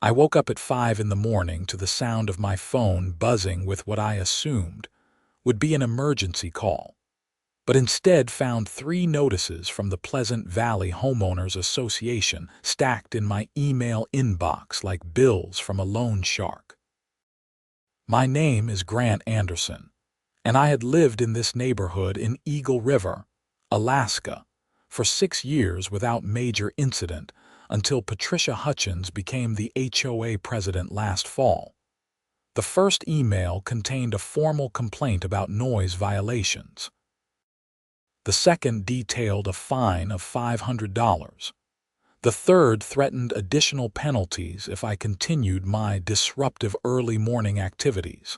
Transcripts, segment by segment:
I woke up at 5 in the morning to the sound of my phone buzzing with what I assumed would be an emergency call, but instead found 3 notices from the Pleasant Valley Homeowners Association stacked in my email inbox like bills from a loan shark. My name is Grant Anderson, and I had lived in this neighborhood in Eagle River, Alaska, for 6 years without major incident until Patricia Hutchins became the HOA president last fall. The first email contained a formal complaint about noise violations. The second detailed a fine of $500. The third threatened additional penalties if I continued my disruptive early morning activities.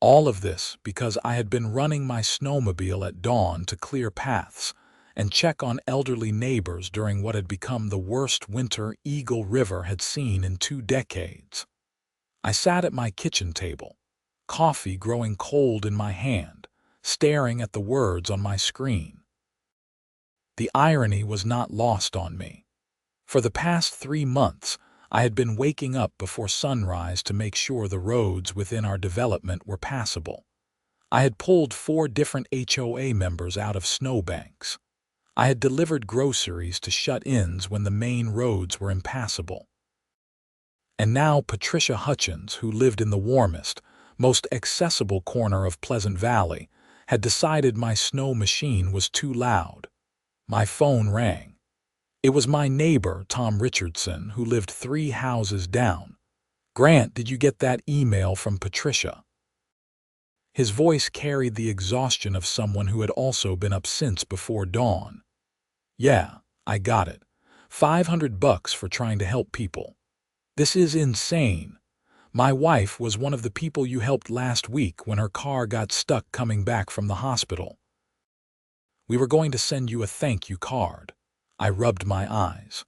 All of this because I had been running my snowmobile at dawn to clear paths and check on elderly neighbors during what had become the worst winter Eagle River had seen in 2 decades. I sat at my kitchen table, coffee growing cold in my hand, staring at the words on my screen. The irony was not lost on me. For the past 3 months, I had been waking up before sunrise to make sure the roads within our development were passable. I had pulled 4 different HOA members out of snowbanks. I had delivered groceries to shut-ins when the main roads were impassable. And now Patricia Hutchins, who lived in the warmest, most accessible corner of Pleasant Valley, had decided my snow machine was too loud. My phone rang. It was my neighbor, Tom Richardson, who lived 3 houses down. "Grant, did you get that email from Patricia?" His voice carried the exhaustion of someone who had also been up since before dawn. "Yeah, I got it. $500 for trying to help people. This is insane. My wife was one of the people you helped last week when her car got stuck coming back from the hospital. We were going to send you a thank you card." I rubbed my eyes.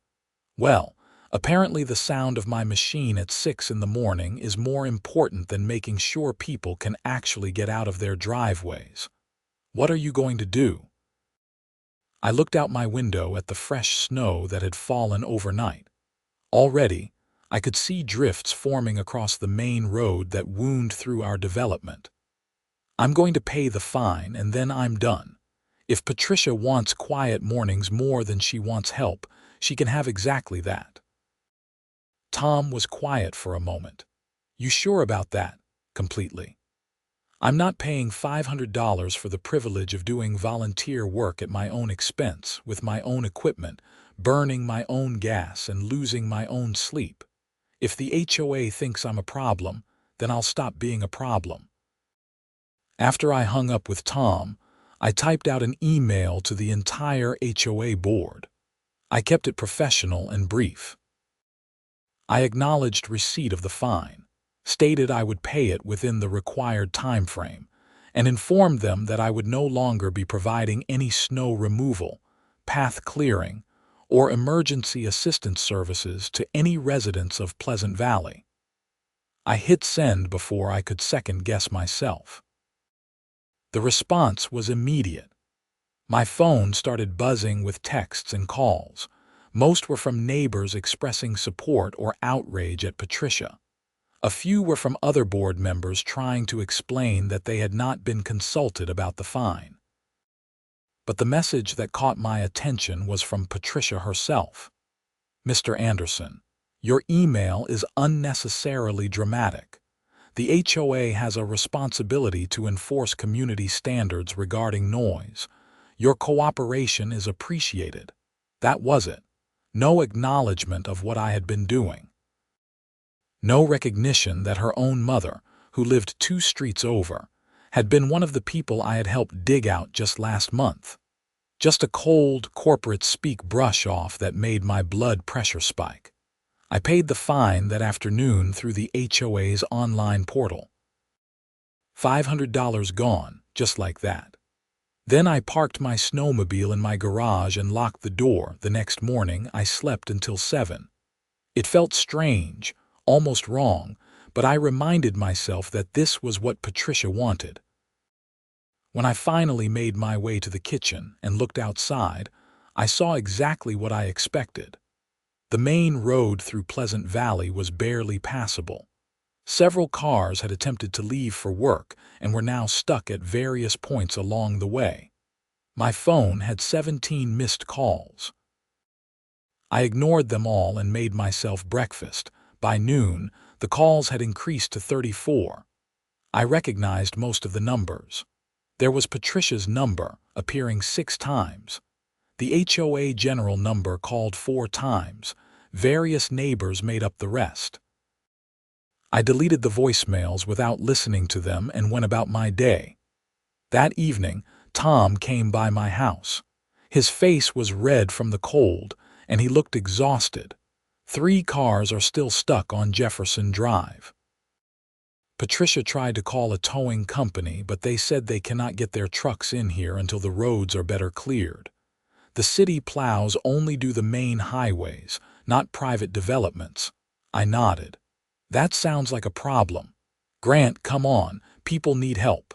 Well, apparently the sound of my machine at 6 in the morning is more important than making sure people can actually get out of their driveways. "What are you going to do?" I looked out my window at the fresh snow that had fallen overnight. Already, I could see drifts forming across the main road that wound through our development. "I'm going to pay the fine and then I'm done. If Patricia wants quiet mornings more than she wants help, she can have exactly that." Tom was quiet for a moment. "You sure about that?" "Completely. I'm not paying $500 for the privilege of doing volunteer work at my own expense, with my own equipment, burning my own gas and losing my own sleep. If the HOA thinks I'm a problem, then I'll stop being a problem." After I hung up with Tom, I typed out an email to the entire HOA board. I kept it professional and brief. I acknowledged receipt of the fine, stated I would pay it within the required time frame, and informed them that I would no longer be providing any snow removal, path clearing, or emergency assistance services to any residents of Pleasant Valley. I hit send before I could second-guess myself. The response was immediate. My phone started buzzing with texts and calls. Most were from neighbors expressing support or outrage at Patricia. A few were from other board members trying to explain that they had not been consulted about the fine. But the message that caught my attention was from Patricia herself. "Mr. Anderson, your email is unnecessarily dramatic. The HOA has a responsibility to enforce community standards regarding noise. Your cooperation is appreciated." That was it. No acknowledgement of what I had been doing. No recognition that her own mother, who lived 2 streets over, had been one of the people I had helped dig out just last month. Just a cold, corporate-speak brush-off that made my blood pressure spike. I paid the fine that afternoon through the HOA's online portal. $500 gone, just like that. Then I parked my snowmobile in my garage and locked the door. The next morning, I slept until 7. It felt strange, almost wrong, but I reminded myself that this was what Patricia wanted. When I finally made my way to the kitchen and looked outside, I saw exactly what I expected. The main road through Pleasant Valley was barely passable. Several cars had attempted to leave for work and were now stuck at various points along the way. My phone had 17 missed calls. I ignored them all and made myself breakfast. By noon, the calls had increased to 34. I recognized most of the numbers. There was Patricia's number, appearing 6 times. The HOA general number called 4 times. Various neighbors made up the rest. I deleted the voicemails without listening to them and went about my day. That evening, Tom came by my house. His face was red from the cold, and he looked exhausted. 3 cars are still stuck on Jefferson Drive. Patricia tried to call a towing company, but they said they cannot get their trucks in here until the roads are better cleared. The city plows only do the main highways, not private developments. I nodded. That sounds like a problem. Grant, come on, people need help.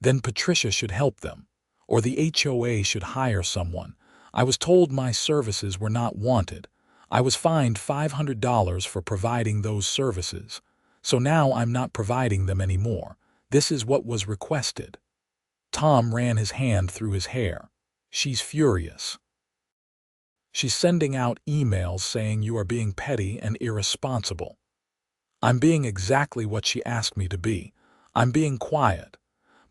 Then Patricia should help them, or the HOA should hire someone. I was told my services were not wanted. I was fined $500 for providing those services. So now I'm not providing them anymore. This is what was requested. Tom ran his hand through his hair. She's furious. She's sending out emails saying you are being petty and irresponsible. I'm being exactly what she asked me to be. I'm being quiet.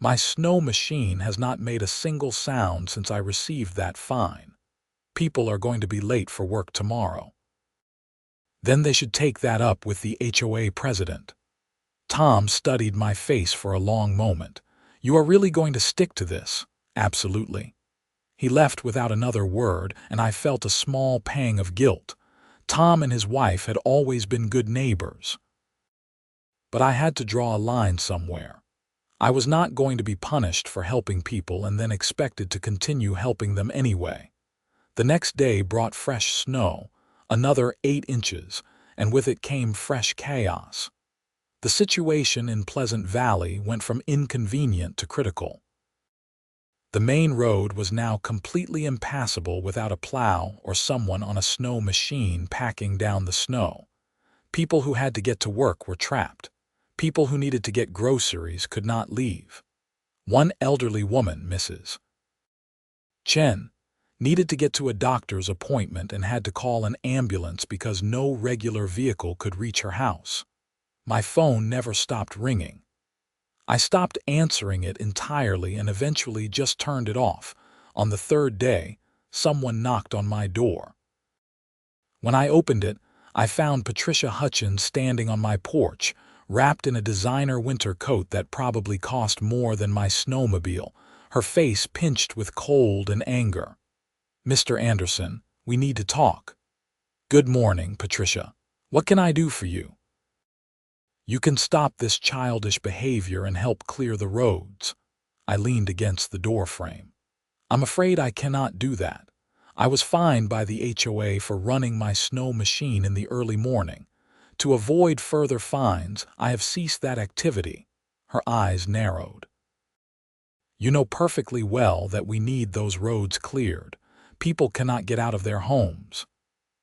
My snow machine has not made a single sound since I received that fine. People are going to be late for work tomorrow. Then they should take that up with the HOA president. Tom studied my face for a long moment. You are really going to stick to this? Absolutely. He left without another word, and I felt a small pang of guilt. Tom and his wife had always been good neighbors. But I had to draw a line somewhere. I was not going to be punished for helping people and then expected to continue helping them anyway. The next day brought fresh snow, another 8 inches, and with it came fresh chaos. The situation in Pleasant Valley went from inconvenient to critical. The main road was now completely impassable without a plow or someone on a snow machine packing down the snow. People who had to get to work were trapped. People who needed to get groceries could not leave. One elderly woman, Mrs. Chen, needed to get to a doctor's appointment and had to call an ambulance because no regular vehicle could reach her house. My phone never stopped ringing. I stopped answering it entirely and eventually just turned it off. On the 3rd day, someone knocked on my door. When I opened it, I found Patricia Hutchins standing on my porch, wrapped in a designer winter coat that probably cost more than my snowmobile, her face pinched with cold and anger. Mr. Anderson, we need to talk. Good morning, Patricia. What can I do for you? You can stop this childish behavior and help clear the roads. I leaned against the door frame. I'm afraid I cannot do that. I was fined by the HOA for running my snow machine in the early morning. To avoid further fines, I have ceased that activity. Her eyes narrowed. You know perfectly well that we need those roads cleared. People cannot get out of their homes.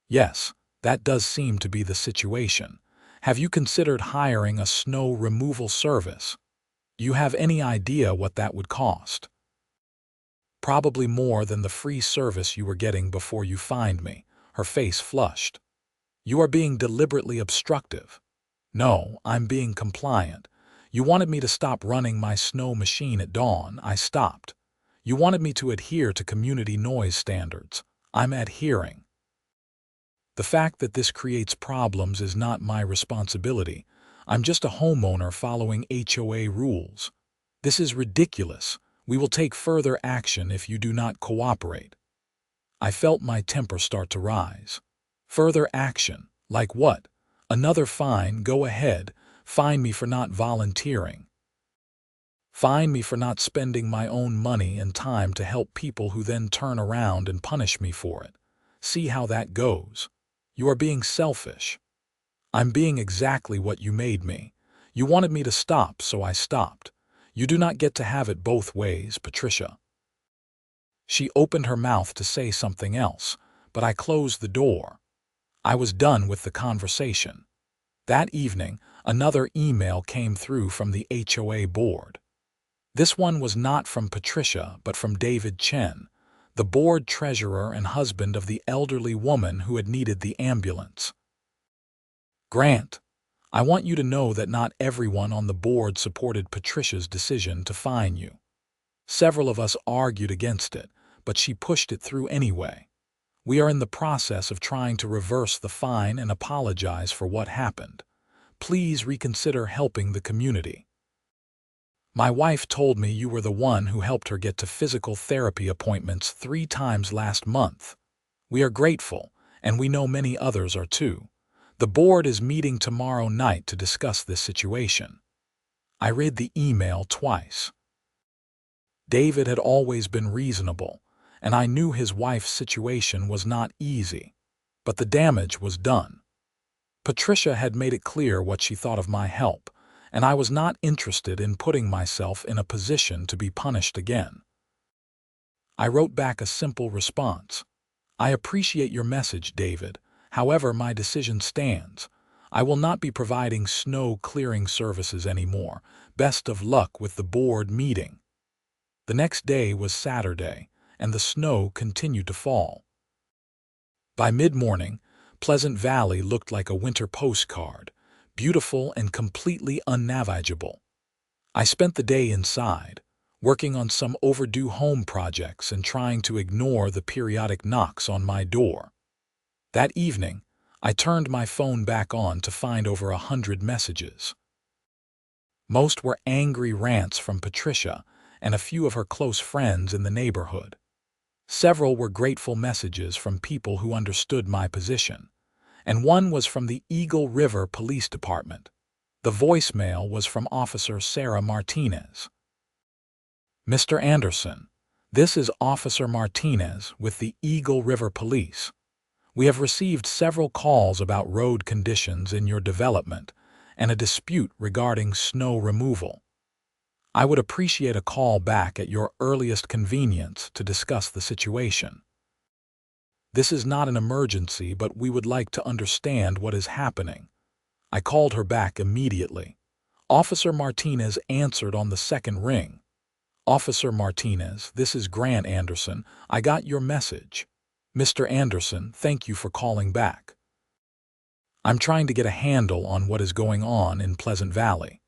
Yes, that does seem to be the situation. Have you considered hiring a snow removal service? Do you have any idea what that would cost? Probably more than the free service you were getting before you fined me. Her face flushed. You are being deliberately obstructive. No, I'm being compliant. You wanted me to stop running my snow machine at dawn. I stopped. You wanted me to adhere to community noise standards. I'm adhering. The fact that this creates problems is not my responsibility. I'm just a homeowner following HOA rules. This is ridiculous. We will take further action if you do not cooperate. I felt my temper start to rise. Further action? Like what? Another fine? Go ahead. Fine me for not volunteering. Fine me for not spending my own money and time to help people who then turn around and punish me for it. See how that goes. You are being selfish. I'm being exactly what you made me. You wanted me to stop, so I stopped. You do not get to have it both ways, Patricia. She opened her mouth to say something else, but I closed the door. I was done with the conversation. That evening, another email came through from the HOA board. This one was not from Patricia, but from David Chen, the board treasurer and husband of the elderly woman who had needed the ambulance. Grant, I want you to know that not everyone on the board supported Patricia's decision to fine you. Several of us argued against it, but she pushed it through anyway. We are in the process of trying to reverse the fine and apologize for what happened. Please reconsider helping the community. My wife told me you were the one who helped her get to physical therapy appointments 3 times last month. We are grateful, and we know many others are too. The board is meeting tomorrow night to discuss this situation. I read the email twice. David had always been reasonable, and I knew his wife's situation was not easy, but the damage was done. Patricia had made it clear what she thought of my help, and I was not interested in putting myself in a position to be punished again. I wrote back a simple response. I appreciate your message, David. However, my decision stands. I will not be providing snow clearing services anymore. Best of luck with the board meeting. The next day was Saturday, and the snow continued to fall. By mid-morning, Pleasant Valley looked like a winter postcard, beautiful and completely unnavigable. I spent the day inside, working on some overdue home projects and trying to ignore the periodic knocks on my door. That evening, I turned my phone back on to find over 100 messages. Most were angry rants from Patricia and a few of her close friends in the neighborhood. Several were grateful messages from people who understood my position, and one was from the Eagle River Police Department. The voicemail was from Officer Sarah Martinez. Mr. Anderson, this is Officer Martinez with the Eagle River Police. We have received several calls about road conditions in your development and a dispute regarding snow removal. I would appreciate a call back at your earliest convenience to discuss the situation. This is not an emergency, but we would like to understand what is happening. I called her back immediately. Officer Martinez answered on the second ring. Officer Martinez, this is Grant Anderson. I got your message. Mr. Anderson, thank you for calling back. I'm trying to get a handle on what is going on in Pleasant Valley.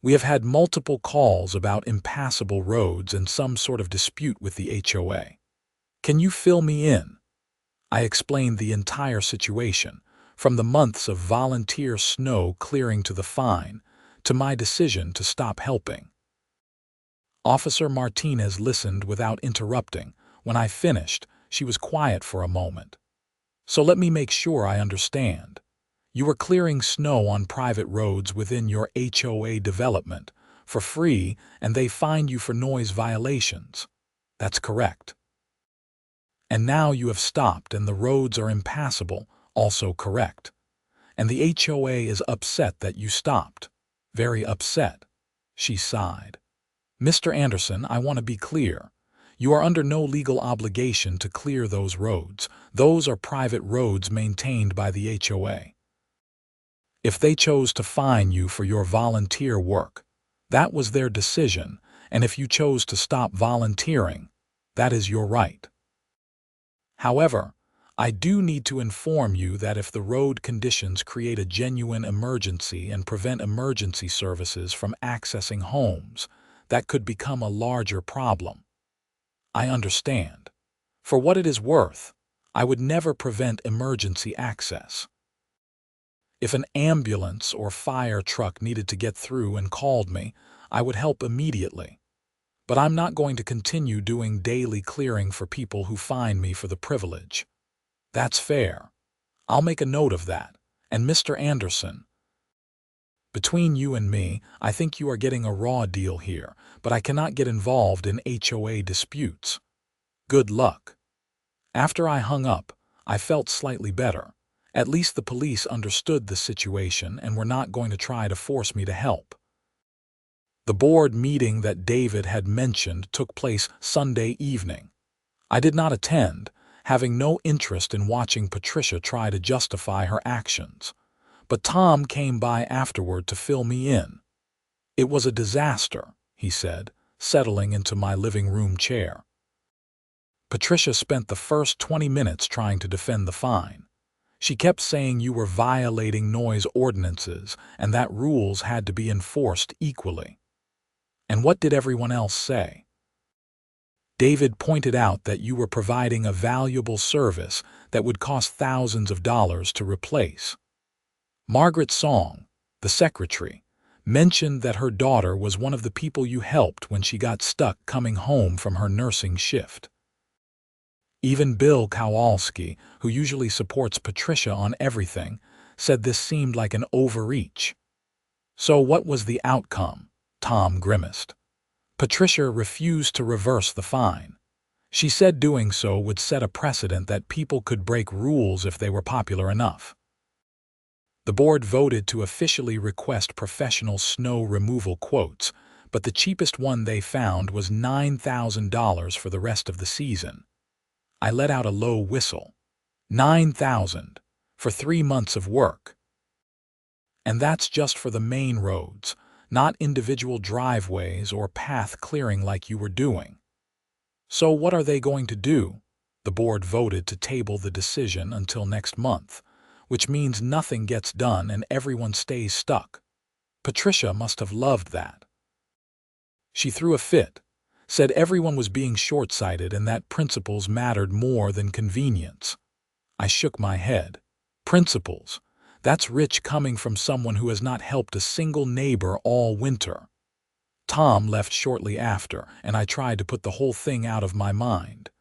We have had multiple calls about impassable roads and some sort of dispute with the HOA. Can you fill me in? I explained the entire situation, from the months of volunteer snow clearing to the fine, to my decision to stop helping. Officer Martinez listened without interrupting. When I finished, she was quiet for a moment. So let me make sure I understand. You are clearing snow on private roads within your HOA development for free, and they fine you for noise violations. That's correct. And now you have stopped and the roads are impassable, also correct. And the HOA is upset that you stopped. Very upset. She sighed. Mr. Anderson, I want to be clear. You are under no legal obligation to clear those roads. Those are private roads maintained by the HOA. If they chose to fine you for your volunteer work, that was their decision, and if you chose to stop volunteering, that is your right. However, I do need to inform you that if the road conditions create a genuine emergency and prevent emergency services from accessing homes, that could become a larger problem. I understand. For what it is worth, I would never prevent emergency access. If an ambulance or fire truck needed to get through and called me, I would help immediately. But I'm not going to continue doing daily clearing for people who fine me for the privilege. That's fair. I'll make a note of that. And Mr. Anderson, between you and me, I think you are getting a raw deal here, but I cannot get involved in HOA disputes. Good luck. After I hung up, I felt slightly better. At least the police understood the situation and were not going to try to force me to help. The board meeting that David had mentioned took place Sunday evening. I did not attend. having no interest in watching Patricia try to justify her actions. But Tom came by afterward to fill me in. "It was a disaster," he said, settling into my living room chair. "Patricia spent the first 20 minutes trying to defend the fine. She kept saying you were violating noise ordinances and that rules had to be enforced equally." "And what did everyone else say?" "David pointed out that you were providing a valuable service that would cost thousands of dollars to replace." Margaret Song, the secretary, mentioned that her daughter was one of the people you helped when she got stuck coming home from her nursing shift. Even Bill Kowalski, who usually supports Patricia on everything, said this seemed like an overreach. "So what was the outcome?" Tom grimaced. "Patricia refused to reverse the fine. She said doing so would set a precedent that people could break rules if they were popular enough." The board voted to officially request professional snow removal quotes, but the cheapest one they found was $9,000 for the rest of the season. I let out a low whistle. $9,000 for 3 months of work. And that's just for the main roads, not individual driveways or path clearing like you were doing. So what are they going to do? The board voted to table the decision until next month, which means nothing gets done and everyone stays stuck. Patricia must have loved that. She threw a fit, said everyone was being short-sighted and that principles mattered more than convenience. I shook my head. Principles? That's rich coming from someone who has not helped a single neighbor all winter. Tom left shortly after, and I tried to put the whole thing out of my mind.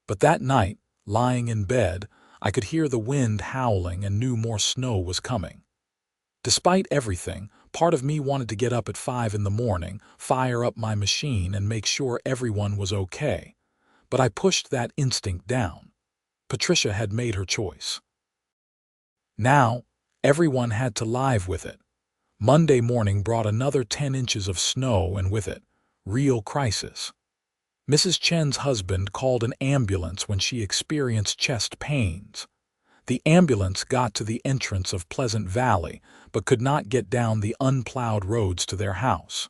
But that night, lying in bed, I could hear the wind howling and knew more snow was coming. Despite everything, part of me wanted to get up at 5 in the morning, fire up my machine, and make sure everyone was okay. But I pushed that instinct down. Patricia had made her choice. Now, everyone had to live with it. Monday morning brought another 10 inches of snow and with it, real crisis. Mrs. Chen's husband called an ambulance when she experienced chest pains. The ambulance got to the entrance of Pleasant Valley, but could not get down the unplowed roads to their house.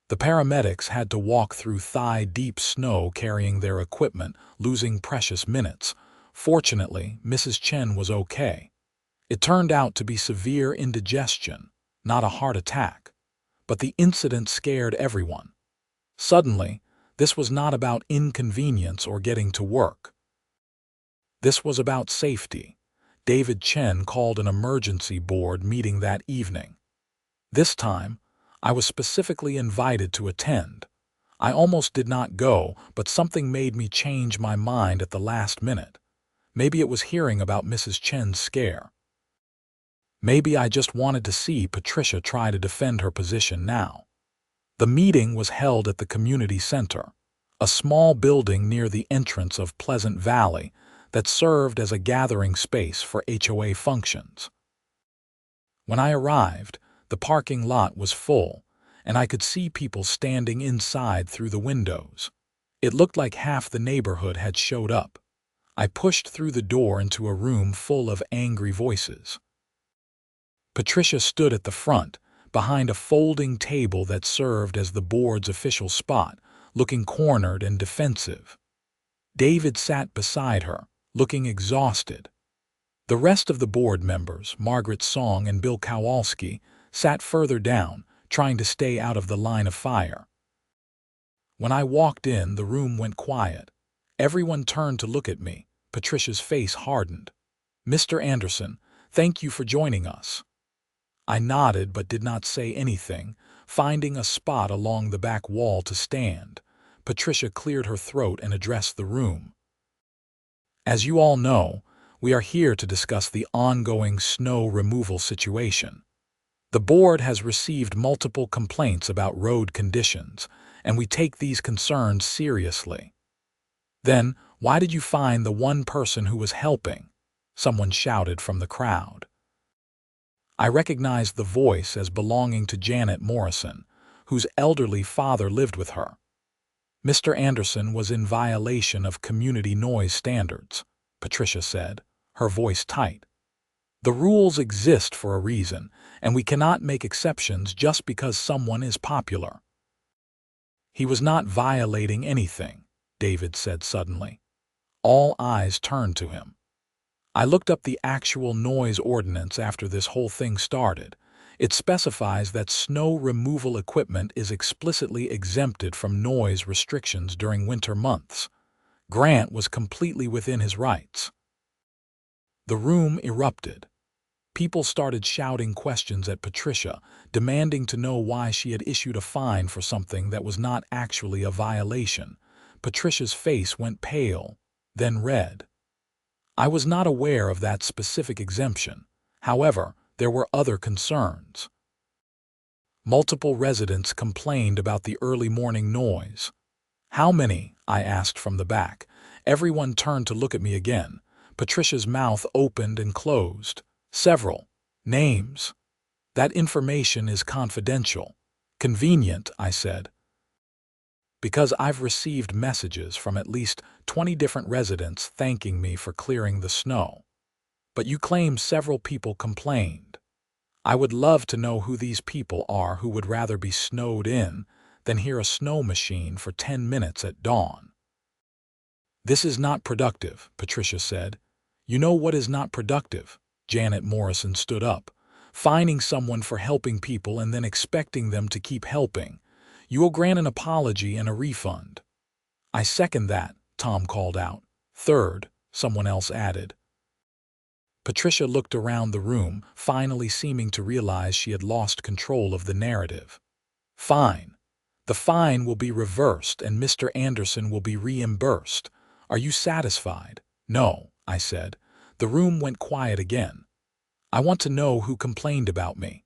The paramedics had to walk through thigh-deep snow carrying their equipment, losing precious minutes. Fortunately, Mrs. Chen was okay. It turned out to be severe indigestion, not a heart attack. But the incident scared everyone. Suddenly, this was not about inconvenience or getting to work. This was about safety. David Chen called an emergency board meeting that evening. This time, I was specifically invited to attend. I almost did not go, but something made me change my mind at the last minute. Maybe it was hearing about Mrs. Chen's scare. Maybe I just wanted to see Patricia try to defend her position now. The meeting was held at the community center, a small building near the entrance of Pleasant Valley that served as a gathering space for HOA functions. When I arrived, the parking lot was full, and I could see people standing inside through the windows. It looked like half the neighborhood had showed up. I pushed through the door into a room full of angry voices. Patricia stood at the front, behind a folding table that served as the board's official spot, looking cornered and defensive. David sat beside her, looking exhausted. The rest of the board members, Margaret Song and Bill Kowalski, sat further down, trying to stay out of the line of fire. When I walked in, the room went quiet. Everyone turned to look at me. Patricia's face hardened. "Mr. Anderson, thank you for joining us." I nodded but did not say anything, finding a spot along the back wall to stand. Patricia cleared her throat and addressed the room. "As you all know, we are here to discuss the ongoing snow removal situation. The board has received multiple complaints about road conditions, and we take these concerns seriously." "Then, why did you fine the one person who was helping?" someone shouted from the crowd. I recognized the voice as belonging to Janet Morrison, whose elderly father lived with her. Mr. Anderson was in violation of community noise standards, Patricia said, her voice tight. The rules exist for a reason, and we cannot make exceptions just because someone is popular. He was not violating anything, David said suddenly. All eyes turned to him. I looked up the actual noise ordinance after this whole thing started. It specifies that snow removal equipment is explicitly exempted from noise restrictions during winter months. Grant was completely within his rights. The room erupted. People started shouting questions at Patricia, demanding to know why she had issued a fine for something that was not actually a violation. Patricia's face went pale, then red. I was not aware of that specific exemption. However, there were other concerns. Multiple residents complained about the early morning noise. How many? I asked from the back. Everyone turned to look at me again. Patricia's mouth opened and closed. Several. Names. That information is confidential. Convenient, I said. Because I've received messages from at least 20 different residents thanking me for clearing the snow. But you claim several people complained. I would love to know who these people are who would rather be snowed in than hear a snow machine for 10 minutes at dawn. This is not productive, Patricia said. You know what is not productive? Janet Morrison stood up. Fining someone for helping people and then expecting them to keep helping. You will grant an apology and a refund. I second that, Tom called out. Third, someone else added. Patricia looked around the room, finally seeming to realize she had lost control of the narrative. Fine. The fine will be reversed and Mr. Anderson will be reimbursed. Are you satisfied? No, I said. The room went quiet again. I want to know who complained about me.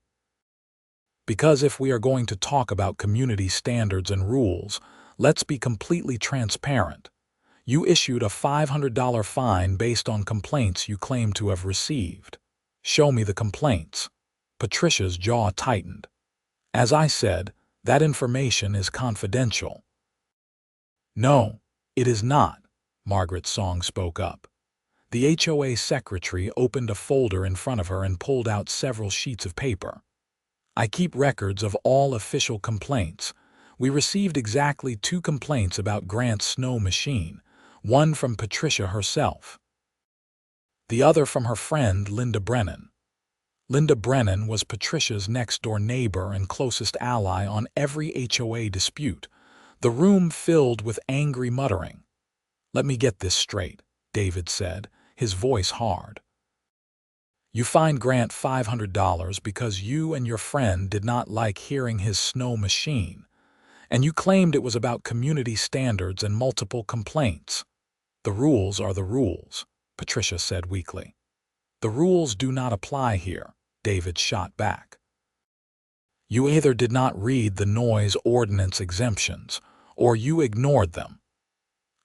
Because if we are going to talk about community standards and rules, let's be completely transparent. You issued a $500 fine based on complaints you claim to have received. Show me the complaints. Patricia's jaw tightened. As I said, that information is confidential. No, it is not, Margaret Song spoke up. The HOA secretary opened a folder in front of her and pulled out several sheets of paper. I keep records of all official complaints. We received exactly 2 complaints about Grant's snow machine, one from Patricia herself, the other from her friend Linda Brennan. Linda Brennan was Patricia's next-door neighbor and closest ally on every HOA dispute. The room filled with angry muttering. Let me get this straight, David said, his voice hard. You fined Grant $500 because you and your friend did not like hearing his snow machine, and you claimed it was about community standards and multiple complaints. The rules are the rules, Patricia said weakly. The rules do not apply here, David shot back. You either did not read the noise ordinance exemptions, or you ignored them.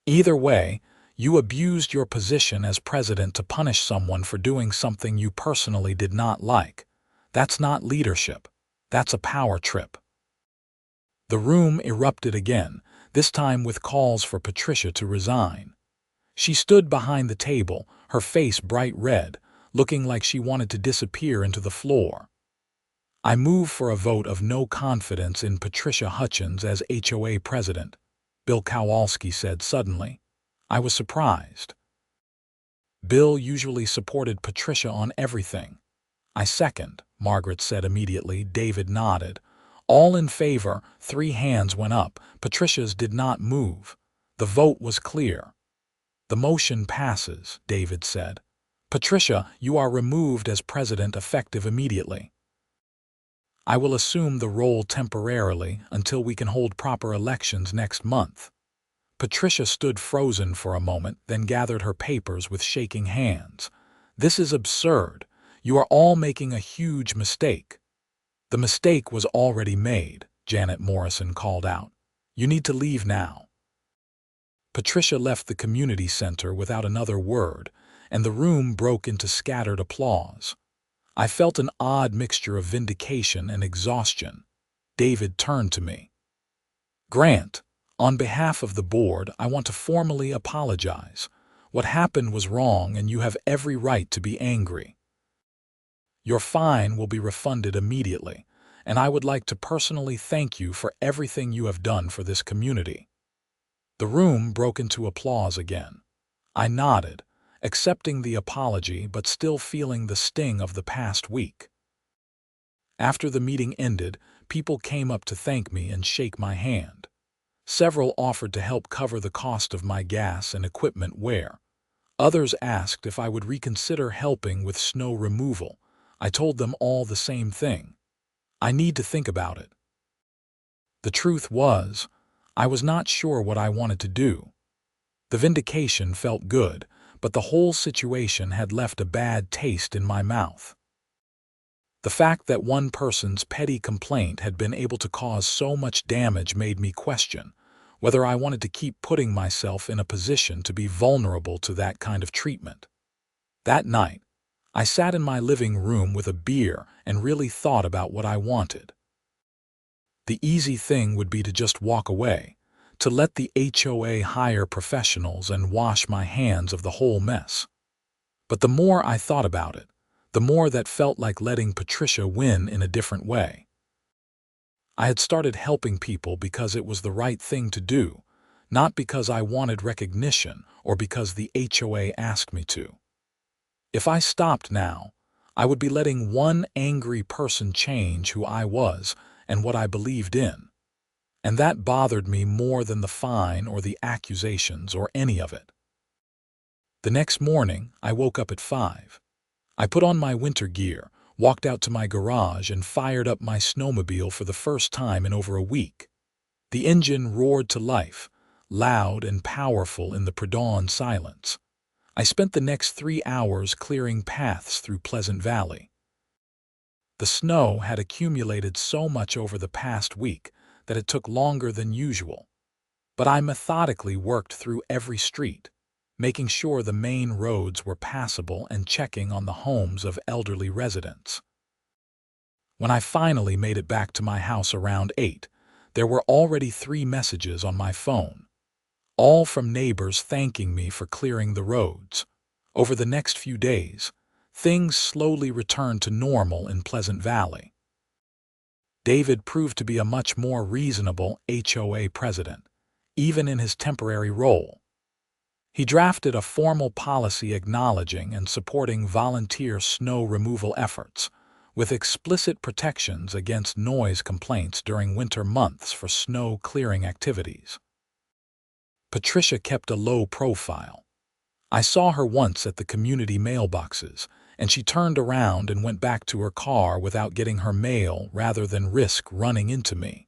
Either way, you abused your position as president to punish someone for doing something you personally did not like. That's not leadership. That's a power trip. The room erupted again, this time with calls for Patricia to resign. She stood behind the table, her face bright red, looking like she wanted to disappear into the floor. I move for a vote of no confidence in Patricia Hutchins as HOA president, Bill Kowalski said suddenly. I was surprised. Bill usually supported Patricia on everything. I second, Margaret said immediately. David nodded. All in favor, 3 hands went up. Patricia's did not move. The vote was clear. The motion passes, David said. Patricia, you are removed as president effective immediately. I will assume the role temporarily until we can hold proper elections next month. Patricia stood frozen for a moment, then gathered her papers with shaking hands. This is absurd. You are all making a huge mistake. The mistake was already made, Janet Morrison called out. You need to leave now. Patricia left the community center without another word, and the room broke into scattered applause. I felt an odd mixture of vindication and exhaustion. David turned to me. Grant, On behalf of the board, I want to formally apologize. What happened was wrong and you have every right to be angry. Your fine will be refunded immediately, and I would like to personally thank you for everything you have done for this community." The room broke into applause again. I nodded, accepting the apology but still feeling the sting of the past week. After the meeting ended, people came up to thank me and shake my hand. Several offered to help cover the cost of my gas and equipment wear. Others asked if I would reconsider helping with snow removal. I told them all the same thing. I need to think about it. The truth was, I was not sure what I wanted to do. The vindication felt good, but the whole situation had left a bad taste in my mouth. The fact that one person's petty complaint had been able to cause so much damage made me question whether I wanted to keep putting myself in a position to be vulnerable to that kind of treatment. That night, I sat in my living room with a beer and really thought about what I wanted. The easy thing would be to just walk away, to let the HOA hire professionals and wash my hands of the whole mess. But the more I thought about it, the more that felt like letting Patricia win in a different way. I had started helping people because it was the right thing to do, not because I wanted recognition or because the HOA asked me to. If I stopped now, I would be letting one angry person change who I was and what I believed in. And that bothered me more than the fine or the accusations or any of it. The next morning, I woke up at 5. I put on my winter gear, walked out to my garage, and fired up my snowmobile for the first time in over a week. The engine roared to life, loud and powerful in the pre-dawn silence. I spent the next 3 hours clearing paths through Pleasant Valley. The snow had accumulated so much over the past week that it took longer than usual. But I methodically worked through every street, making sure the main roads were passable and checking on the homes of elderly residents. When I finally made it back to my house around 8, there were already 3 messages on my phone, all from neighbors thanking me for clearing the roads. Over the next few days, things slowly returned to normal in Pleasant Valley. David proved to be a much more reasonable HOA president, even in his temporary role. He drafted a formal policy acknowledging and supporting volunteer snow removal efforts, with explicit protections against noise complaints during winter months for snow clearing activities. Patricia kept a low profile. I saw her once at the community mailboxes, and she turned around and went back to her car without getting her mail rather than risk running into me.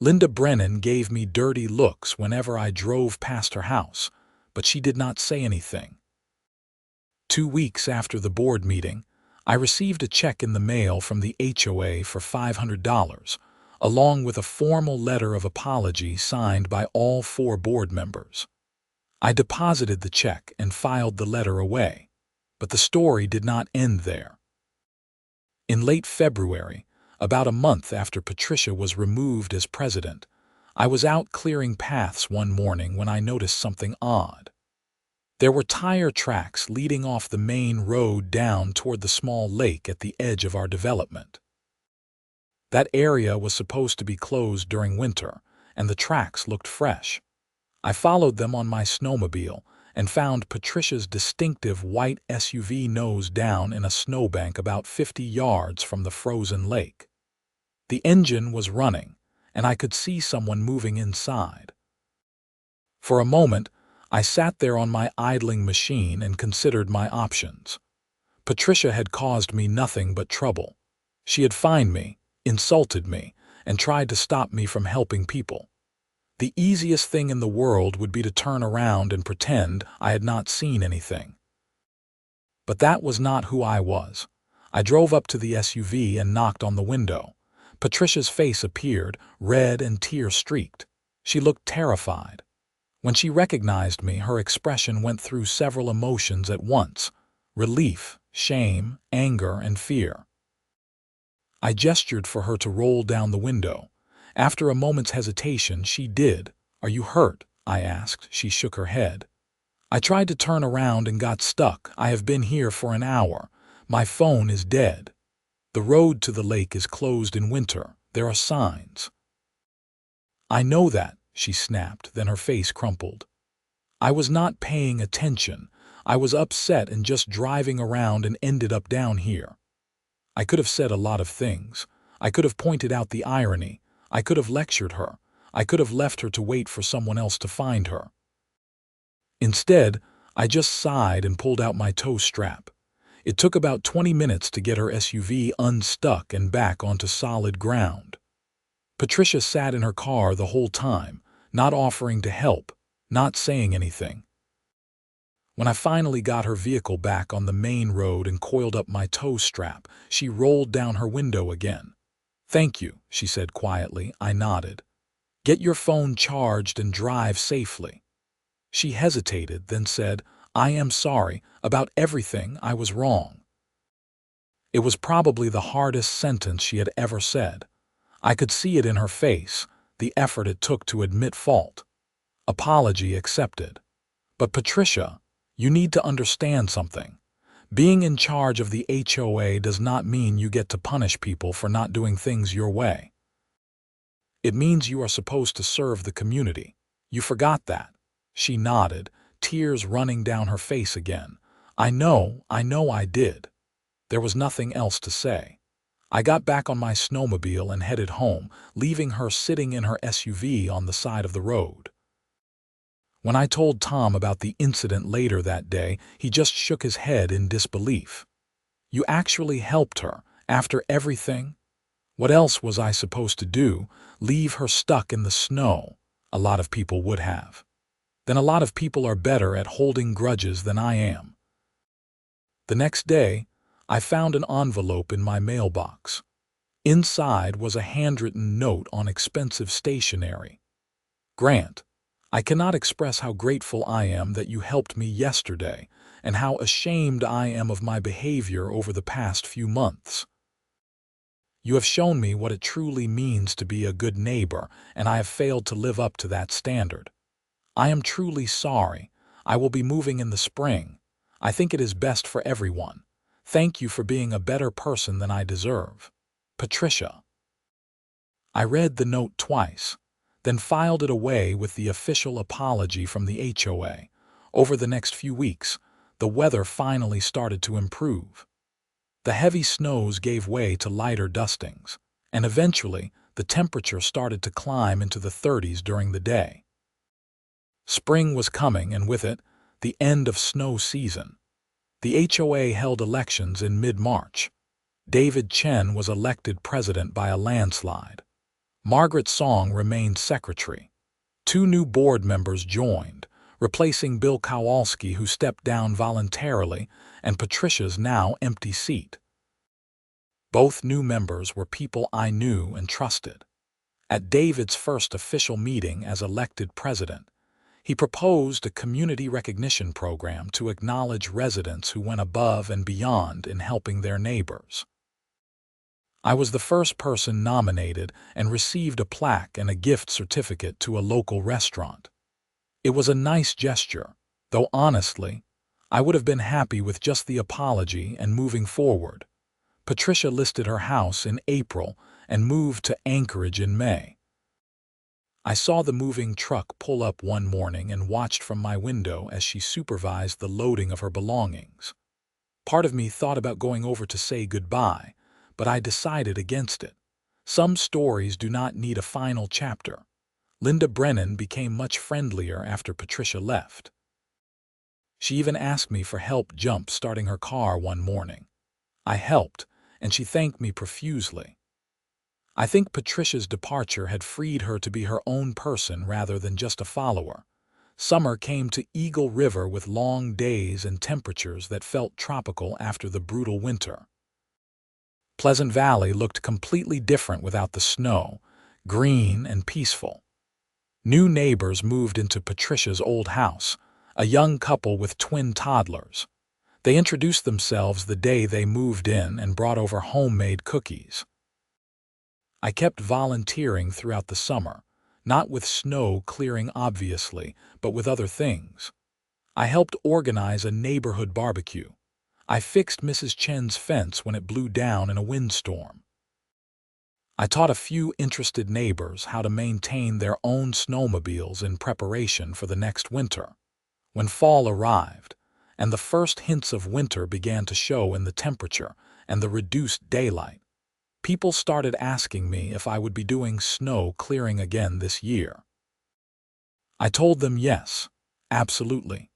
Linda Brennan gave me dirty looks whenever I drove past her house, but she did not say anything. 2 weeks after the board meeting, I received a check in the mail from the HOA for $500, along with a formal letter of apology signed by all 4 board members. I deposited the check and filed the letter away, but the story did not end there. In late February, about a month after Patricia was removed as president, I was out clearing paths one morning when I noticed something odd. There were tire tracks leading off the main road down toward the small lake at the edge of our development. That area was supposed to be closed during winter, and the tracks looked fresh. I followed them on my snowmobile and found Patricia's distinctive white SUV nose down in a snowbank about 50 yards from the frozen lake. The engine was running, and I could see someone moving inside. For a moment, I sat there on my idling machine and considered my options. Patricia had caused me nothing but trouble. She had fined me, insulted me, and tried to stop me from helping people. The easiest thing in the world would be to turn around and pretend I had not seen anything. But that was not who I was. I drove up to the SUV and knocked on the window. Patricia's face appeared, red and tear-streaked. She looked terrified. When she recognized me, her expression went through several emotions at once: relief, shame, anger, and fear. I gestured for her to roll down the window. After a moment's hesitation, she did. "Are "Are you hurt?" I asked. She shook her head. "I tried to turn around and got stuck. I have been here for an hour. My phone is dead. The road to the lake is closed in winter. There are signs." "I know that," she snapped, then her face crumpled. "I was not paying attention. I was upset and just driving around and ended up down here." I could have said a lot of things. I could have pointed out the irony. I could have lectured her. I could have left her to wait for someone else to find her. Instead, I just sighed and pulled out my tow strap. It took about 20 minutes to get her SUV unstuck and back onto solid ground. Patricia sat in her car the whole time, not offering to help, not saying anything. When I finally got her vehicle back on the main road and coiled up my tow strap, she rolled down her window again. "Thank you," she said quietly. I nodded. "Get your phone charged and drive safely." She hesitated, then said, "I am sorry about everything. I was wrong." It was probably the hardest sentence she had ever said. I could see it in her face, the effort it took to admit fault. Apology accepted. "But Patricia, you need to understand something. Being in charge of the HOA does not mean you get to punish people for not doing things your way. It means you are supposed to serve the community. You forgot that." She nodded, tears running down her face again. I know I did." There was nothing else to say. I got back on my snowmobile and headed home, leaving her sitting in her SUV on the side of the road. When I told Tom about the incident later that day, he just shook his head in disbelief. "You actually helped her, after everything? What else was I supposed to do? Leave her stuck in the snow? A lot of people would have. Then a lot of people are better at holding grudges than I am." The next day, I found an envelope in my mailbox. Inside was a handwritten note on expensive stationery. "Grant, I cannot express how grateful I am that you helped me yesterday, and how ashamed I am of my behavior over the past few months. You have shown me what it truly means to be a good neighbor, and I have failed to live up to that standard. I am truly sorry. I will be moving in the spring. I think it is best for everyone. Thank you for being a better person than I deserve. Patricia." I read the note twice, then filed it away with the official apology from the HOA. Over the next few weeks, the weather finally started to improve. The heavy snows gave way to lighter dustings, and eventually the temperature started to climb into the 30s during the day. Spring was coming, and with it, the end of snow season. The HOA held elections in mid-March. David Chen was elected president by a landslide. Margaret Song remained secretary. 2 new board members joined, replacing Bill Kowalski, who stepped down voluntarily, and Patricia's now empty seat. Both new members were people I knew and trusted. At David's first official meeting as elected president, he proposed a community recognition program to acknowledge residents who went above and beyond in helping their neighbors. I was the first person nominated and received a plaque and a gift certificate to a local restaurant. It was a nice gesture, though honestly, I would have been happy with just the apology and moving forward. Patricia listed her house in April and moved to Anchorage in May. I saw the moving truck pull up one morning and watched from my window as she supervised the loading of her belongings. Part of me thought about going over to say goodbye, but I decided against it. Some stories do not need a final chapter. Linda Brennan became much friendlier after Patricia left. She even asked me for help jump-starting her car one morning. I helped, and she thanked me profusely. I think Patricia's departure had freed her to be her own person rather than just a follower. Summer came to Eagle River with long days and temperatures that felt tropical after the brutal winter. Pleasant Valley looked completely different without the snow, green and peaceful. New neighbors moved into Patricia's old house, a young couple with twin toddlers. They introduced themselves the day they moved in and brought over homemade cookies. I kept volunteering throughout the summer, not with snow clearing obviously, but with other things. I helped organize a neighborhood barbecue. I fixed Mrs. Chen's fence when it blew down in a windstorm. I taught a few interested neighbors how to maintain their own snowmobiles in preparation for the next winter. When fall arrived, and the first hints of winter began to show in the temperature and the reduced daylight, people started asking me if I would be doing snow clearing again this year. I told them yes, absolutely.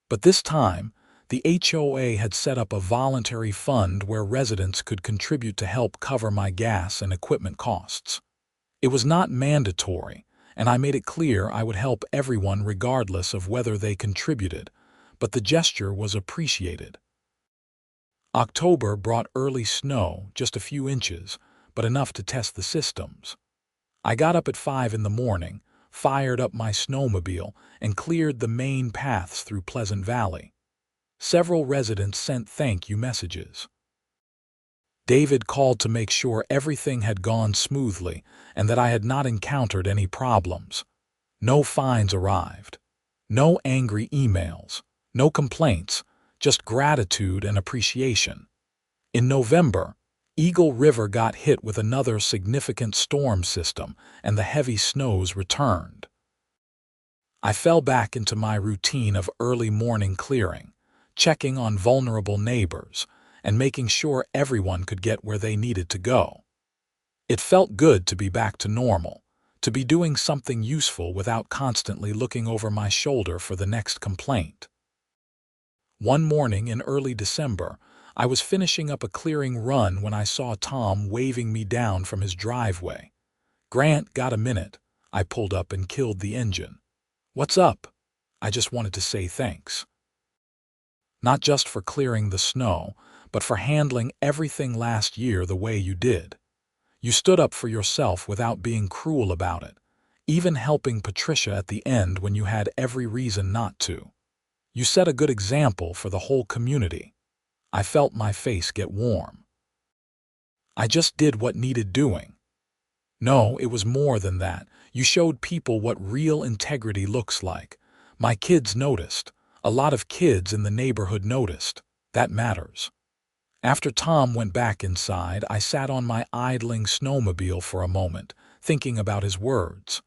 But this time, the HOA had set up a voluntary fund where residents could contribute to help cover my gas and equipment costs. It was not mandatory, and I made it clear I would help everyone regardless of whether they contributed, but the gesture was appreciated. October brought early snow, just a few inches, but enough to test the systems. I got up at 5 in the morning, fired up my snowmobile, and cleared the main paths through Pleasant Valley. Several residents sent thank you messages. David called to make sure everything had gone smoothly and that I had not encountered any problems. No fines arrived. No angry emails. No complaints, just gratitude and appreciation. In November, Eagle River got hit with another significant storm system and the heavy snows returned. I fell back into my routine of early morning clearing, checking on vulnerable neighbors, and making sure everyone could get where they needed to go. It felt good to be back to normal, to be doing something useful without constantly looking over my shoulder for the next complaint. One morning in early December, I was finishing up a clearing run when I saw Tom waving me down from his driveway. "Grant, got a minute?" I pulled up and killed the engine. "What's up?" I just wanted to say thanks. Not just for clearing the snow, but for handling everything last year the way you did. You stood up for yourself without being cruel about it, even helping Patricia at the end when you had every reason not to. You set a good example for the whole community. I felt my face get warm. I just did what needed doing. No, it was more than that. You showed people what real integrity looks like. My kids noticed. A lot of kids in the neighborhood noticed. That matters. After Tom went back inside, I sat on my idling snowmobile for a moment, thinking about his words.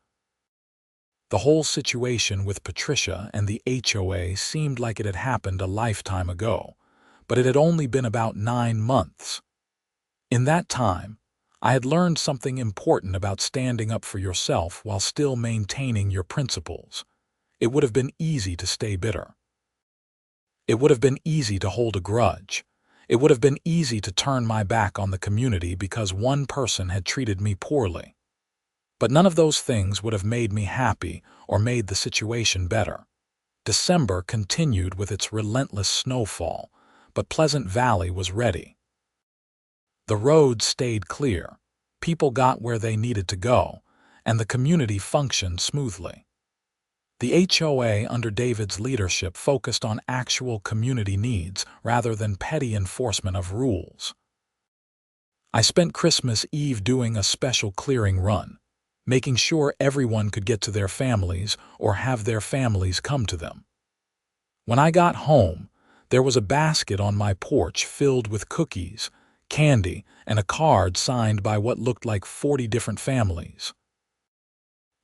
The whole situation with Patricia and the HOA seemed like it had happened a lifetime ago, but it had only been about 9 months. In that time, I had learned something important about standing up for yourself while still maintaining your principles. It would have been easy to stay bitter. It would have been easy to hold a grudge. It would have been easy to turn my back on the community because one person had treated me poorly. But none of those things would have made me happy or made the situation better. December continued with its relentless snowfall, but Pleasant Valley was ready. The roads stayed clear, people got where they needed to go, and the community functioned smoothly. The HOA under David's leadership focused on actual community needs rather than petty enforcement of rules. I spent Christmas Eve doing a special clearing run, making sure everyone could get to their families or have their families come to them. When I got home, there was a basket on my porch filled with cookies, candy, and a card signed by what looked like 40 different families.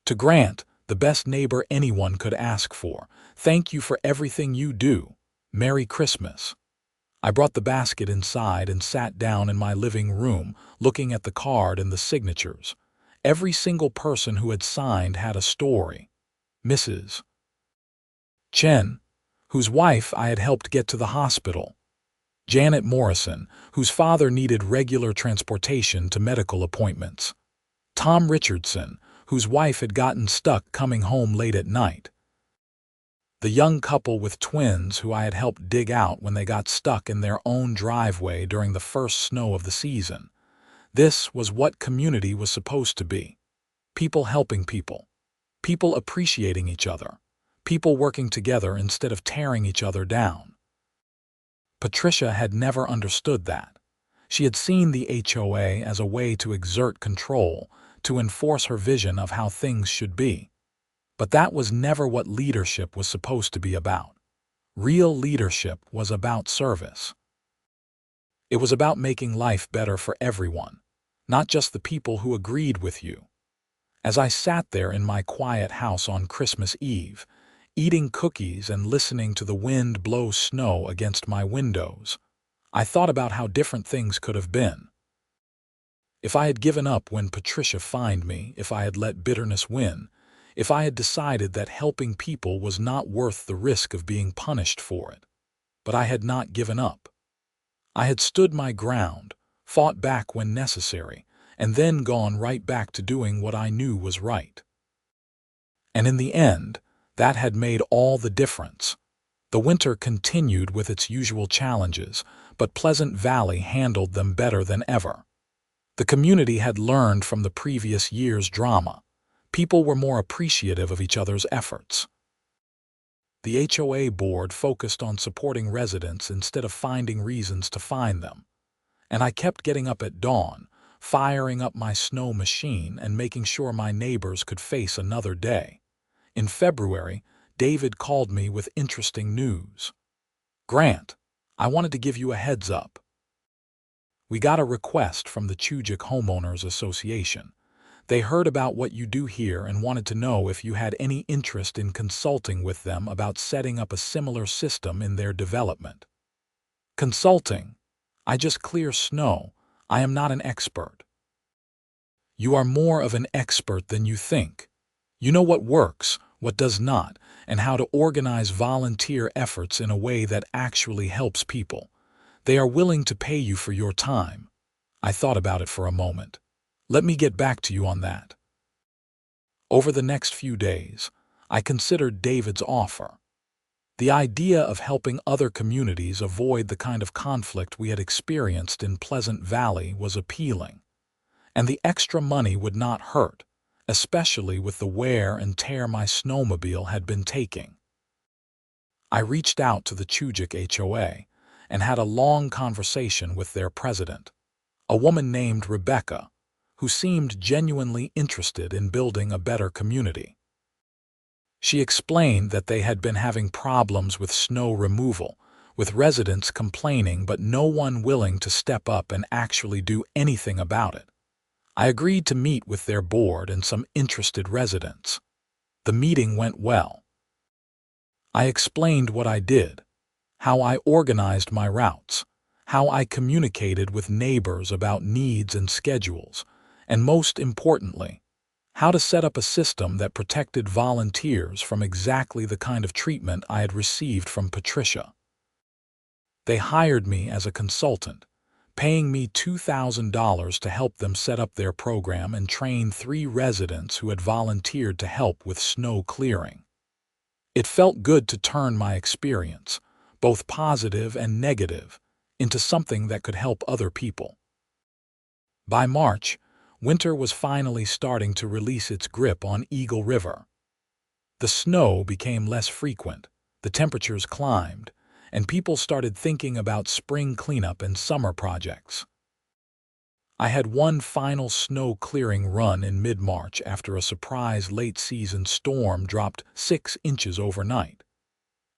To Grant, the best neighbor anyone could ask for, thank you for everything you do. Merry Christmas. I brought the basket inside and sat down in my living room, looking at the card and the signatures. Every single person who had signed had a story. Mrs. Chen, whose wife I had helped get to the hospital. Janet Morrison, whose father needed regular transportation to medical appointments. Tom Richardson, whose wife had gotten stuck coming home late at night. The young couple with twins who I had helped dig out when they got stuck in their own driveway during the first snow of the season. This was what community was supposed to be. People helping people. People appreciating each other. People working together instead of tearing each other down. Patricia had never understood that. She had seen the HOA as a way to exert control, to enforce her vision of how things should be. But that was never what leadership was supposed to be about. Real leadership was about service. It was about making life better for everyone, not just the people who agreed with you. As I sat there in my quiet house on Christmas Eve, eating cookies and listening to the wind blow snow against my windows, I thought about how different things could have been. If I had given up when Patricia fined me, if I had let bitterness win, if I had decided that helping people was not worth the risk of being punished for it. But I had not given up. I had stood my ground, fought back when necessary, and then gone right back to doing what I knew was right. And in the end, that had made all the difference. The winter continued with its usual challenges, but Pleasant Valley handled them better than ever. The community had learned from the previous year's drama. People were more appreciative of each other's efforts. The HOA board focused on supporting residents instead of finding reasons to fine them. And I kept getting up at dawn, firing up my snow machine and making sure my neighbors could face another day. In February, David called me with interesting news. "Grant, I wanted to give you a heads up. We got a request from the Chujic Homeowners Association. They heard about what you do here and wanted to know if you had any interest in consulting with them about setting up a similar system in their development." Consulting? I just clear snow. I am not an expert. You are more of an expert than you think. You know what works, what does not, and how to organize volunteer efforts in a way that actually helps people. They are willing to pay you for your time. I thought about it for a moment. Let me get back to you on that. Over the next few days, I considered David's offer. The idea of helping other communities avoid the kind of conflict we had experienced in Pleasant Valley was appealing. And the extra money would not hurt, especially with the wear and tear my snowmobile had been taking. I reached out to the Chujic HOA and had a long conversation with their president, a woman named Rebecca, who seemed genuinely interested in building a better community. She explained that they had been having problems with snow removal, with residents complaining but no one willing to step up and actually do anything about it. I agreed to meet with their board and some interested residents. The meeting went well. I explained what I did, how I organized my routes, how I communicated with neighbors about needs and schedules, and most importantly, how to set up a system that protected volunteers from exactly the kind of treatment I had received from Patricia. They hired me as a consultant, paying me $2,000 to help them set up their program and train 3 residents who had volunteered to help with snow clearing. It felt good to turn my experience, both positive and negative, into something that could help other people. By March, winter was finally starting to release its grip on Eagle River. The snow became less frequent, the temperatures climbed, and people started thinking about spring cleanup and summer projects. I had one final snow clearing run in mid-March after a surprise late-season storm dropped 6 inches overnight.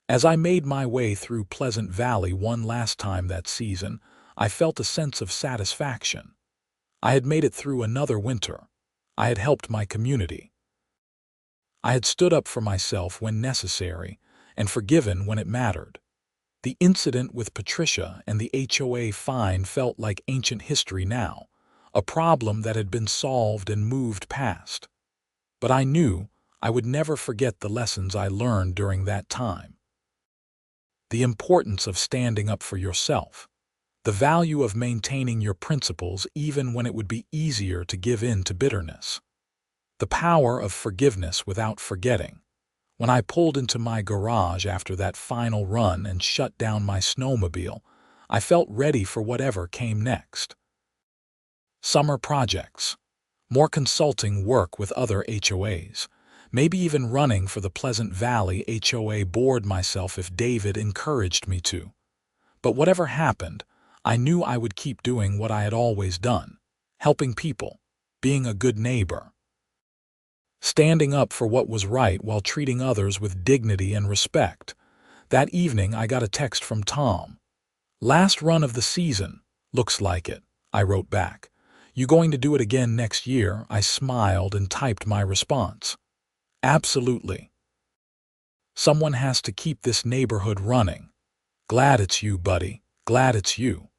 As I made my way through Pleasant Valley one last time that season, I felt a sense of satisfaction. I had made it through another winter. I had helped my community. I had stood up for myself when necessary and forgiven when it mattered. The incident with Patricia and the HOA fine felt like ancient history now, a problem that had been solved and moved past. But I knew I would never forget the lessons I learned during that time. The importance of standing up for yourself. The value of maintaining your principles even when it would be easier to give in to bitterness. The power of forgiveness without forgetting. When I pulled into my garage after that final run and shut down my snowmobile, I felt ready for whatever came next. Summer projects. More consulting work with other HOAs. Maybe even running for the Pleasant Valley HOA board myself if David encouraged me to. But whatever happened, I knew I would keep doing what I had always done, helping people. being a good neighbor, standing up for what was right while treating others with dignity and respect. That evening, I got a text from Tom. "Last run of the season. Looks like it," I wrote back. "You going to do it again next year?" I smiled and typed my response. "Absolutely. Someone has to keep this neighborhood running. Glad it's you, buddy. Glad it's you."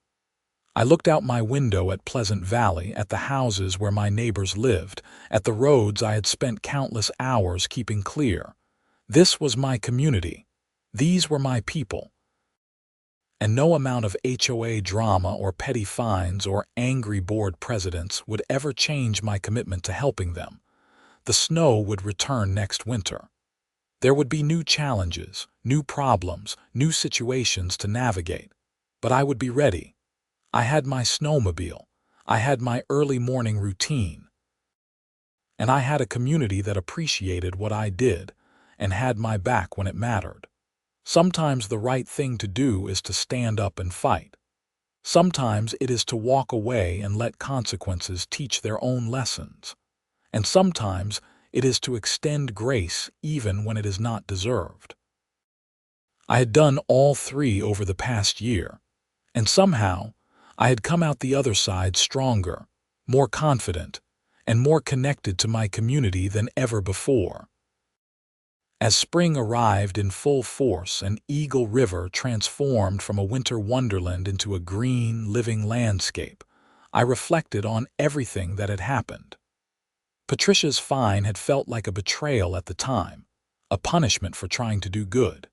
I looked out my window at Pleasant Valley, at the houses where my neighbors lived, at the roads I had spent countless hours keeping clear. This was my community. These were my people. And no amount of HOA drama or petty fines or angry board presidents would ever change my commitment to helping them. The snow would return next winter. There would be new challenges, new problems, new situations to navigate. But I would be ready. I had my snowmobile. I had my early morning routine. And I had a community that appreciated what I did and had my back when it mattered. Sometimes the right thing to do is to stand up and fight. Sometimes it is to walk away and let consequences teach their own lessons. And sometimes it is to extend grace even when it is not deserved. I had done all three over the past year, and somehow I had come out the other side stronger, more confident, and more connected to my community than ever before. As spring arrived in full force and Eagle River transformed from a winter wonderland into a green, living landscape, I reflected on everything that had happened. Patricia's fine had felt like a betrayal at the time, a punishment for trying to do good.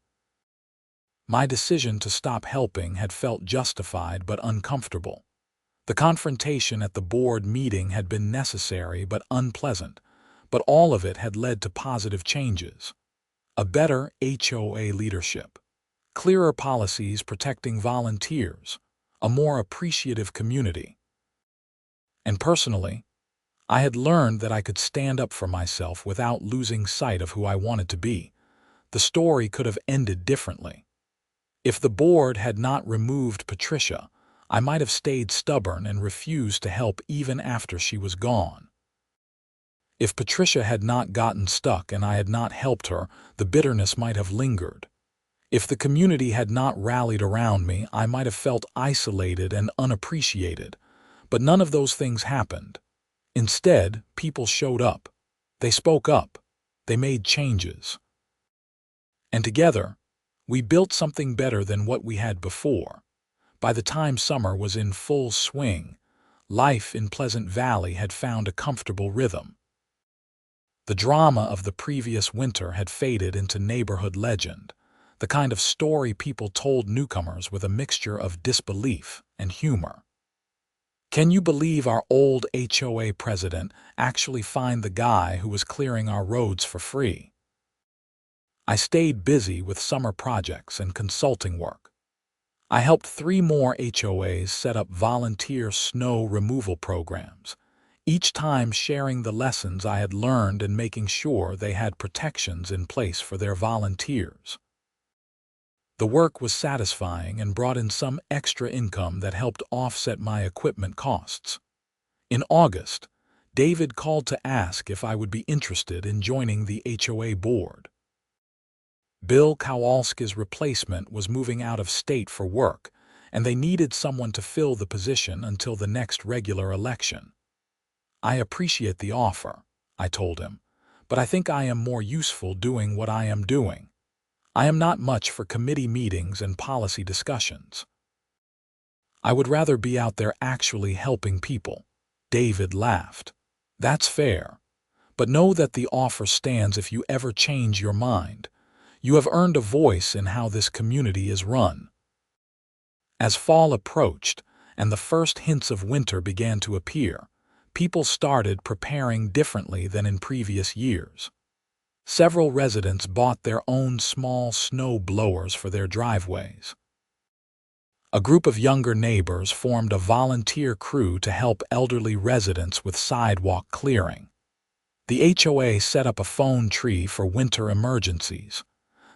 My decision to stop helping had felt justified but uncomfortable. The confrontation at the board meeting had been necessary but unpleasant, but all of it had led to positive changes. A better HOA leadership, clearer policies protecting volunteers, a more appreciative community. And personally, I had learned that I could stand up for myself without losing sight of who I wanted to be. The story could have ended differently. If the board had not removed Patricia, I might have stayed stubborn and refused to help even after she was gone. If Patricia had not gotten stuck and I had not helped her, the bitterness might have lingered. If the community had not rallied around me, I might have felt isolated and unappreciated. But none of those things happened. Instead, people showed up. They spoke up. They made changes. And together, we built something better than what we had before. By the time summer was in full swing, life in Pleasant Valley had found a comfortable rhythm. The drama of the previous winter had faded into neighborhood legend, the kind of story people told newcomers with a mixture of disbelief and humor. Can you believe our old HOA president actually fined the guy who was clearing our roads for free? I stayed busy with summer projects and consulting work. I helped 3 more HOAs set up volunteer snow removal programs, each time sharing the lessons I had learned and making sure they had protections in place for their volunteers. The work was satisfying and brought in some extra income that helped offset my equipment costs. In August, David called to ask if I would be interested in joining the HOA board. Bill Kowalski's replacement was moving out of state for work, and they needed someone to fill the position until the next regular election. "I appreciate the offer," I told him, "but I think I am more useful doing what I am doing. I am not much for committee meetings and policy discussions. I would rather be out there actually helping people." David laughed. "That's fair. But know that the offer stands if you ever change your mind. You have earned a voice in how this community is run." As fall approached and the first hints of winter began to appear, people started preparing differently than in previous years. Several residents bought their own small snow blowers for their driveways. A group of younger neighbors formed a volunteer crew to help elderly residents with sidewalk clearing. The HOA set up a phone tree for winter emergencies.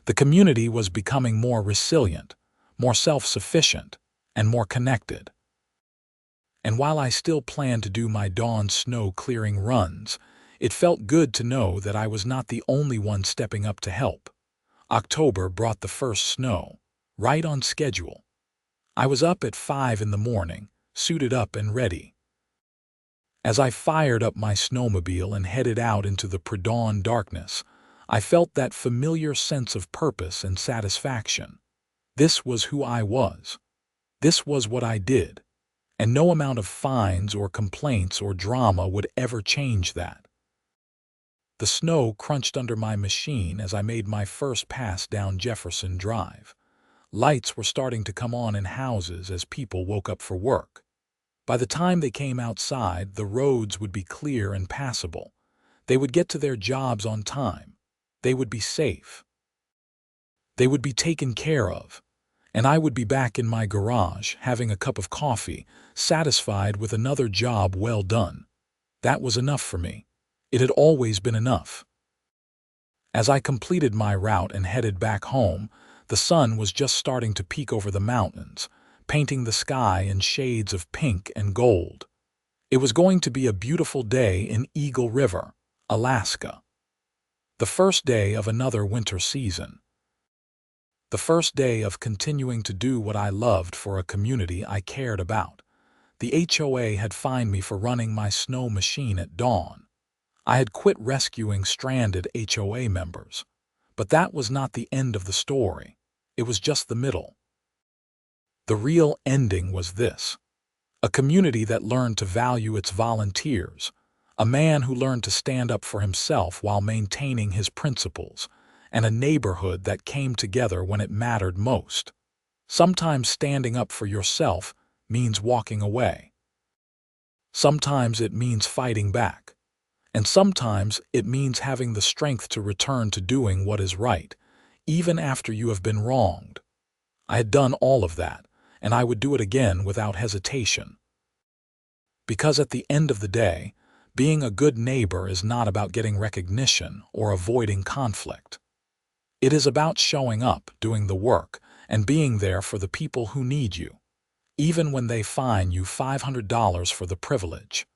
The community was becoming more resilient, more self-sufficient, and more connected. And while I still planned to do my dawn snow clearing runs, it felt good to know that I was not the only one stepping up to help. October brought the first snow, right on schedule. I was up at 5 in the morning, suited up and ready. As I fired up my snowmobile and headed out into the pre-dawn darkness, I felt that familiar sense of purpose and satisfaction. This was who I was. This was what I did. And no amount of fines or complaints or drama would ever change that. The snow crunched under my machine as I made my first pass down Jefferson Drive. Lights were starting to come on in houses as people woke up for work. By the time they came outside, the roads would be clear and passable. They would get to their jobs on time. They would be safe. They would be taken care of. And I would be back in my garage, having a cup of coffee, satisfied with another job well done. That was enough for me. It had always been enough. As I completed my route and headed back home, the sun was just starting to peek over the mountains, painting the sky in shades of pink and gold. It was going to be a beautiful day in Eagle River, Alaska. The first day of another winter season. The first day of continuing to do what I loved for a community I cared about. The HOA had fined me for running my snow machine at dawn. I had quit rescuing stranded HOA members. But that was not the end of the story. It was just the middle. The real ending was this: a community that learned to value its volunteers, a man who learned to stand up for himself while maintaining his principles, and a neighborhood that came together when it mattered most. Sometimes standing up for yourself means walking away. Sometimes it means fighting back. And sometimes it means having the strength to return to doing what is right, even after you have been wronged. I had done all of that, and I would do it again without hesitation. Because at the end of the day, being a good neighbor is not about getting recognition or avoiding conflict. It is about showing up, doing the work, and being there for the people who need you, even when they fine you $500 for the privilege.